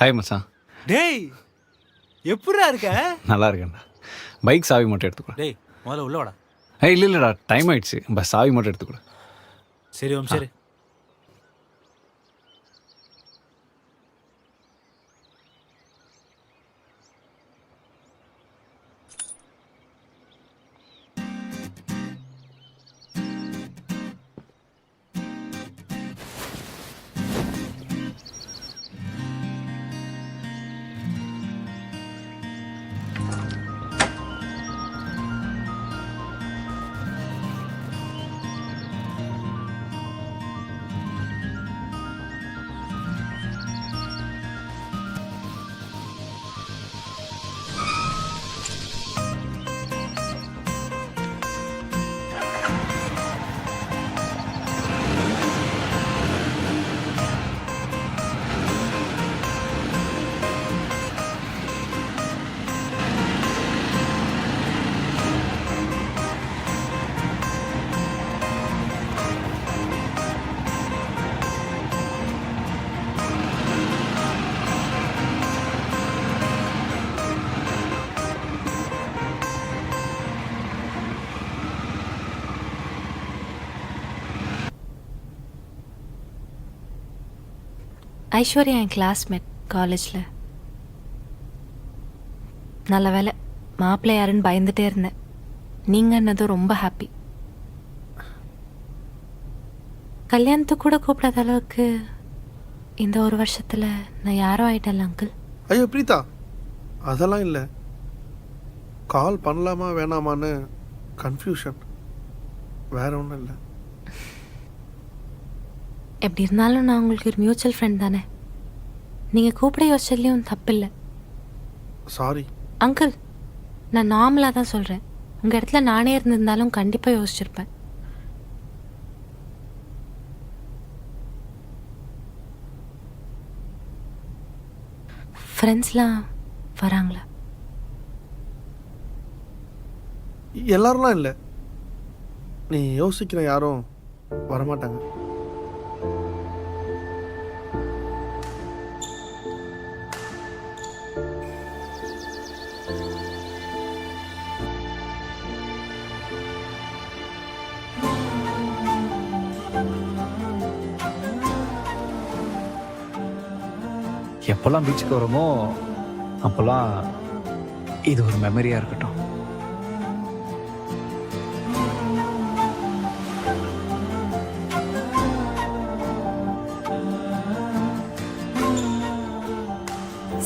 Hi மச்சான். டேய் எப்படிடா இருக்க? நல்லா இருக்கேன்டா. பைக் சாவி மட்டும் எடுத்துக்கூட. டேய் முதல்ல உள்ள வாடா. இல்லைடா, டைம் ஆயிடுச்சு. பஸ் சாவி மட்டும் எடுத்துக்கூட. சரி சரி. ஐஸ்வர்யா என் கிளாஸ்மேட் காலேஜில். நல்ல வேலை, மாப்பிள்ளை யாருன்னு பயந்துட்டே இருந்தேன். நீங்கன்னதும் ரொம்ப ஹாப்பி. கல்யாணத்துக்கு கூட கூப்பிடாத அளவுக்கு இந்த ஒரு வருஷத்தில் நான் யாரோ ஆயிட்டேன்ல அங்கிள். ஐயோ பிரீதா, அதெல்லாம் இல்லை. கால் பண்ணலாமா வேணாமான்னு கன்ஃபியூஷன், வேற ஒன்றும் இல்லை. எப்படி இருந்தாலும் நான் உங்களுக்கு ஒரு மியூச்சுவல் ஃப்ரெண்ட் தானே. நீங்கள் கூப்பிட யோசிச்சதுலேயும் தப்பில்லை. சாரி அங்கிள், நான் நார்மலாக தான் சொல்கிறேன். உங்கள் இடத்துல நானே இருந்திருந்தாலும் கண்டிப்பாக யோசிச்சிருப்பேன். ஃப்ரெண்ட்ஸ்லாம் வராங்களா? எல்லாரும்லாம் இல்லை. நீ யோசிக்கிற யாரும் வரமாட்டாங்க. எப்போல்லாம் பீச்சுக்கு வரோமோ அப்போல்லாம் இது ஒரு மெமரியாக இருக்கட்டும்.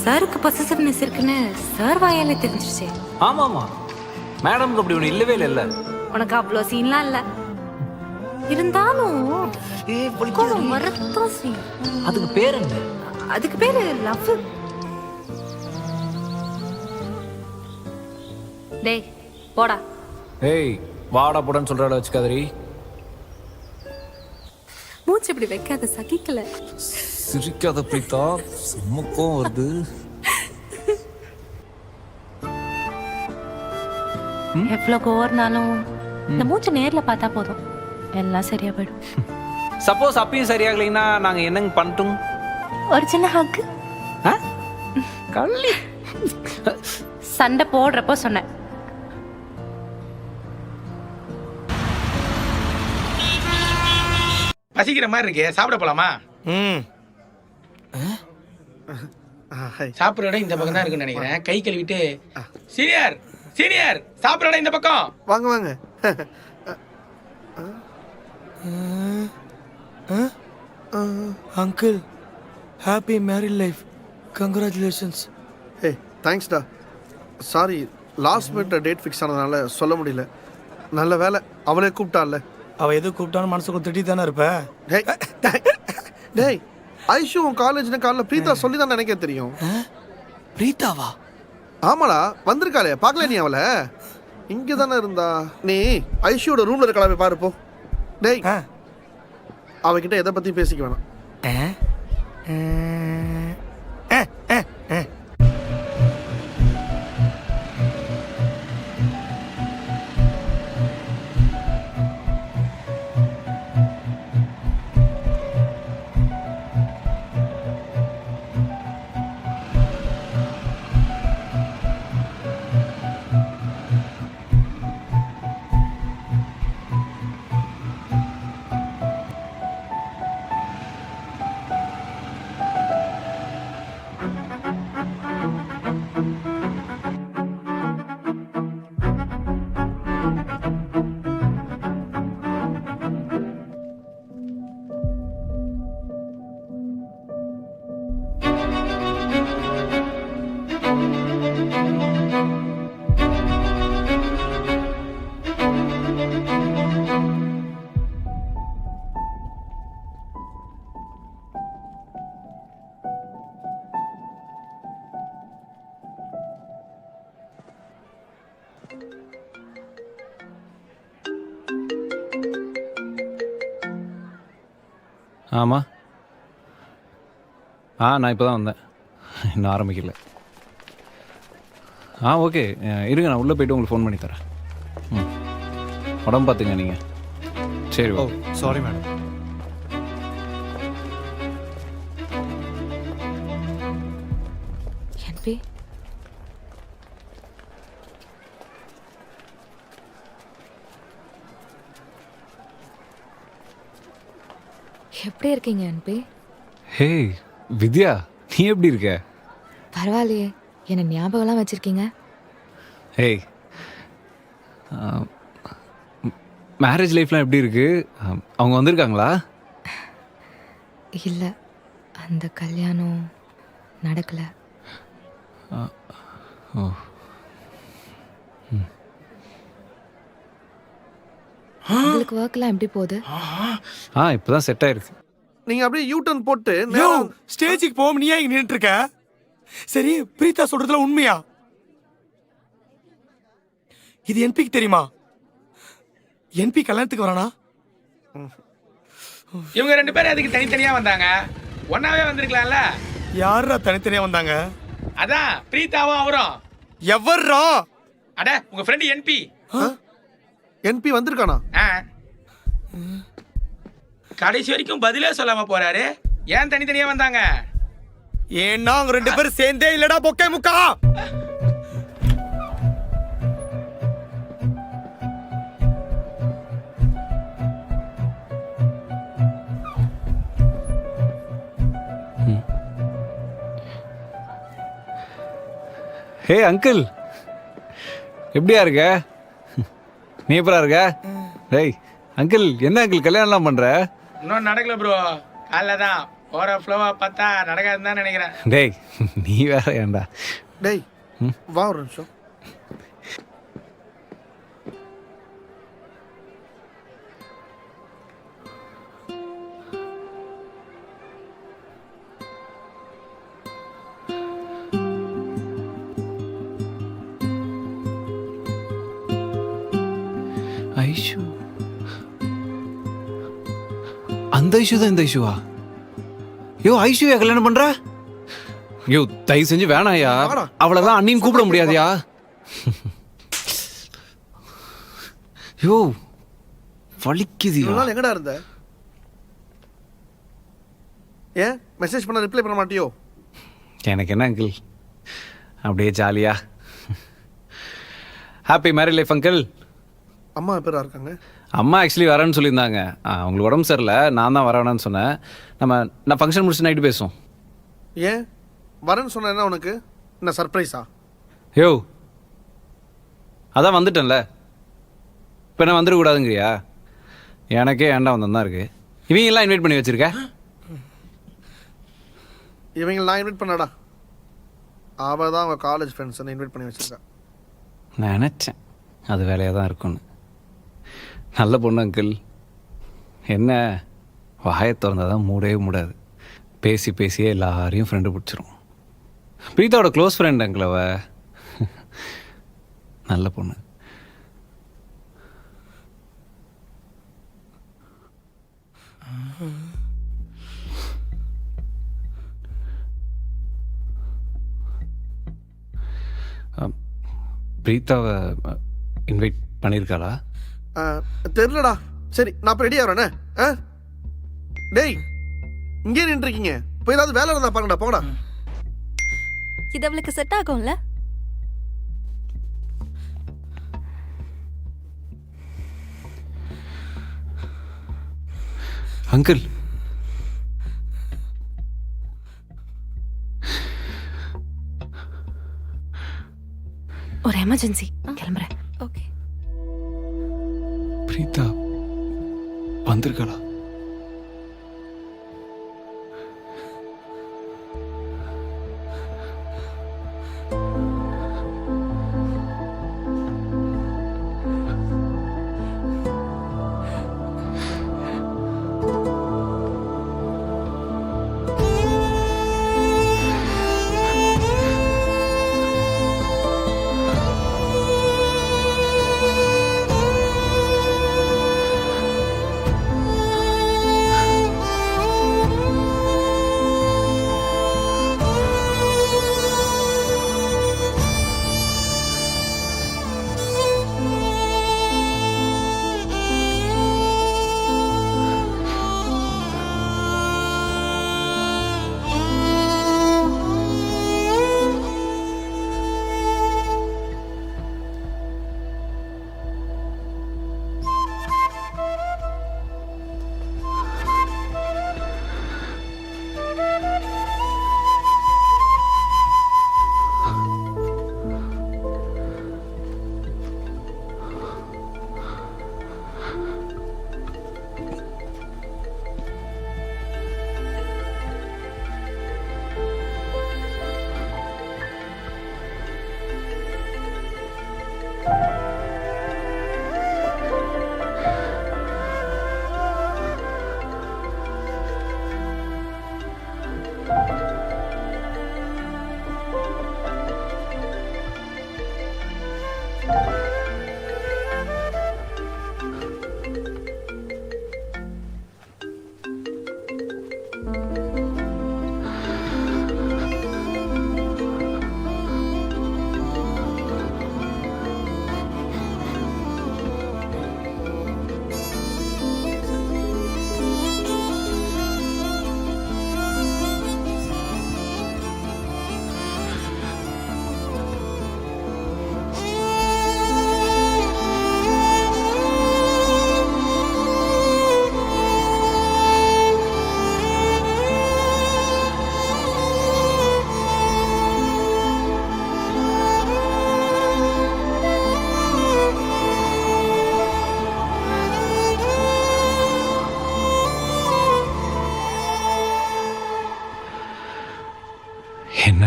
சாருக்கு பொசசிவ்னஸ் இருக்குன்னு சார் வாயாலே தெரிஞ்சிருச்சே. ஆமாம், மேடம்க்கு அப்படி ஒன்று இல்லவே இல்லை. உனக்கு அவ்வளோ சீன்லாம் இல்லை. இருந்தாலும் வரத்தான் செய்யும். அதுக்கு பேர் என்ன? அதுக்கு பேரு லவ். டேய் போடா. ஏய் வாடா போடான்னு சொல்கிறாட வச்சுக்காதரி. மூச்சு இப்படி வைக்காத, சகிக்கல. சிரிக்காத பிரீதா, செம்மக்கம் வருது. எவ்வளோ கோவர்னாலும் இந்த மூச்சு நேரில் பார்த்தா போதும், எல்லாம் சரியா போயிடும். சப்போஸ் அப்பயும் சரியாகலைன்னா நாங்கள் என்னங்க பண்ணிட்டோம்? ஒரு சின்ன ஹக். கள்ளி சண்டை போடுறப்போ சொன்னேன். பசிக்கிற மாதிரி இருக்கே, சாப்பிட போலாமா? சாப்பிட்ற இடம் இந்த பக்கம் தான் இருக்குன்னு நினைக்கிறேன். கை கழுவிட்டு சீனியர் சீனியர் சாப்பிட்ற இடம் இந்த பக்கம். வாங்க வாங்க. Uncle, happy married life, congratulations. Hey தேங்க்ஸ்டா. Sorry, last minute date fix ஆனதுனால சொல்ல முடியல. நல்ல வேலை அவளே கூப்பிட்டால. அவள் எது கூப்பிட்டான்னு மனசுக்கு திட்டி தானே இருப்ப. டேய் ஐஷு உன் காலேஜ்னு காலைல பிரீதா சொல்லி தான் நினைக்க தெரியும். பிரீதாவா? ஆமாடா, வந்திருக்காளே, பார்க்கல நீ அவளை? இங்கே தானே இருந்தா. நீ ஐஷுவோட ரூம்ல இருக்கலாமே பாரு போ. டேய் அவகிட்ட எதை பற்றி பேசிக்க வேணாம். ஆமாம். நான் இப்போ தான் வந்தேன், இன்னும் ஆரம்பிக்கல. ஓகே, இருங்க, நான் உள்ளே போய்ட்டு உங்களுக்கு ஃபோன் பண்ணி தரேன். உடம்பு பார்த்துங்க நீங்கள். சரி. ஓ சாரி மேடம். என்பி, எப்படி இருக்கீங்க என்பி? ஹே வித்யா, நீ எப்படி இருக்க? பரவாயில்லையே, என்ன ஞாபகம்லாம் வச்சிருக்கீங்க. ஹேய், மேரேஜ் லைஃப்லாம் எப்படி இருக்கு? அவங்க வந்திருக்காங்களா? இல்லை, அந்த கல்யாணம் நடக்கல. ஓ, உங்களுக்கு ஒர்க்லாம் எப்படி போகுது? இப்போ தான் செட் ஆயிருக்கு. நீங்க அப்படியே யூ டர்ன் போட்டு யோ நேரா ஸ்டேஜுக்கு போக நீ ஏன் இங்க நின்னுட்டு இருக்க? சரி, பிரீதா சொல்றதுல உண்மையா? இது என்பிக்கு தெரியுமா? என்பி கல்யாணத்துக்கு வரானா? இவங்க 2 பேரும் அதுக்கு தனித்தனியா வந்தாங்க, ஒன்னாவே வந்திருக்கலாம்ல. யாரா தனித்தனியா வந்தாங்க? அதான் பிரீதாவும் அவரும். எவர்ரா? அட உங்க ஃப்ரெண்ட் என்பி. என்பி வந்திருக்கானா? கடைசி வரைக்கும் பதிலே சொல்லாம போறாரு. ஏன் தனித்தனியா வந்தாங்க? ஏன்னா அவங்க 2 பேரும் சேர்ந்தே இல்லடா பொக்கே முக்கா. ஹே அங்கிள், எப்படியா இருக்க? நீ எப்படா இருக்க? டேய் அங்கிள், என்ன அங்கிள் கல்யாணம்லாம் பண்ற? இன்னும் நடக்கல ப்ரோ, காலைல தான். போற ஃப்ளோவா பார்த்தா நடக்காதுன்னு தான் நினைக்கிறேன். டேய் நீ வேற ஏன்டா? டேய் வா ஒரு நிமிஷம். ஐஷு, அந்த ஐஷு தான் இந்த ஐஷுவா? யோ ஐஷுயா கல்யாணம் பண்ற? யோ தயவு செஞ்சு வேணாயா, அவ்வளவுதான் அண்ணின்னு கூப்பிட முடியாதுயா. யோ வலிக்குதியா. இவ்வளவு நாள் எங்கடா இருந்த? ஏன் மெசேஜ் பண்ண ரிப்ளை பண்ண மாட்டியோ? எனக்கு என்ன அங்கிள், அப்படியே ஜாலியா. Happy married life uncle. அம்மா எப்பரா இருக்காங்க? அம்மா ஆக்சுவலி வரேன்னு சொல்லியிருந்தாங்க. அவங்களுக்கு உடம்பு சரியில்லை, நான் தான் வரவேணான்னு சொன்னேன். நான் ஃபங்க்ஷன் முடிச்சு நைட்டு பேசுவோம். ஏன் வரேன்னு சொன்ன என்ன உனக்கு? என்ன சர்ப்ரைஸா? யோ அதான் வந்துட்டேன்ல, இப்போ என்ன வந்துடக்கூடாதுங்கிறியா? எனக்கே ஏன்டா வந்தேன் தான் இருக்கு. இவங்கெல்லாம் இன்வைட் பண்ணி வச்சிருக்க? இவங்க நான் இன்வைட் பண்ணடா, அவ தான் அவங்க காலேஜ் ஃப்ரெண்ட்ஸ் இன்வைட் பண்ணி வச்சிருக்கா. நான் நினச்சேன் அது வேலையாக தான் இருக்கும்னு. நல்ல பொண்ணு அங்கிள். என்ன வாயை திறந்தால் தான் மூடவே மூடாது. பேசி பேசியே எல்லாரையும் ஃப்ரெண்டு பிடிச்சிரும். பிரீதாவோட க்ளோஸ் ஃப்ரெண்ட் அங்கிள் அவ. நல்ல பொண்ணு. பிரீதாவை இன்வைட் பண்ணியிருக்காளா? தெரிலடா. சரி நான் இப்போ ரெடி ஆகிறேண்ணே. டேய் இங்கே நின்றுருக்கீங்க, இப்போ ஏதாவது வேலை இருந்தா பாருங்கடா, போங்கடா. இது அவளுக்கு செட் ஆகும்ல? அங்கிள் ஒரு எமர்ஜென்சி, கிளம்புறேன். ஓகே. பிரீதா வந்திருக்காளா?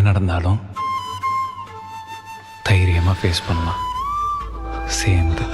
நடந்தாலும் தைரியமாக ஃபேஸ் பண்ணலாம் சேர்ந்து.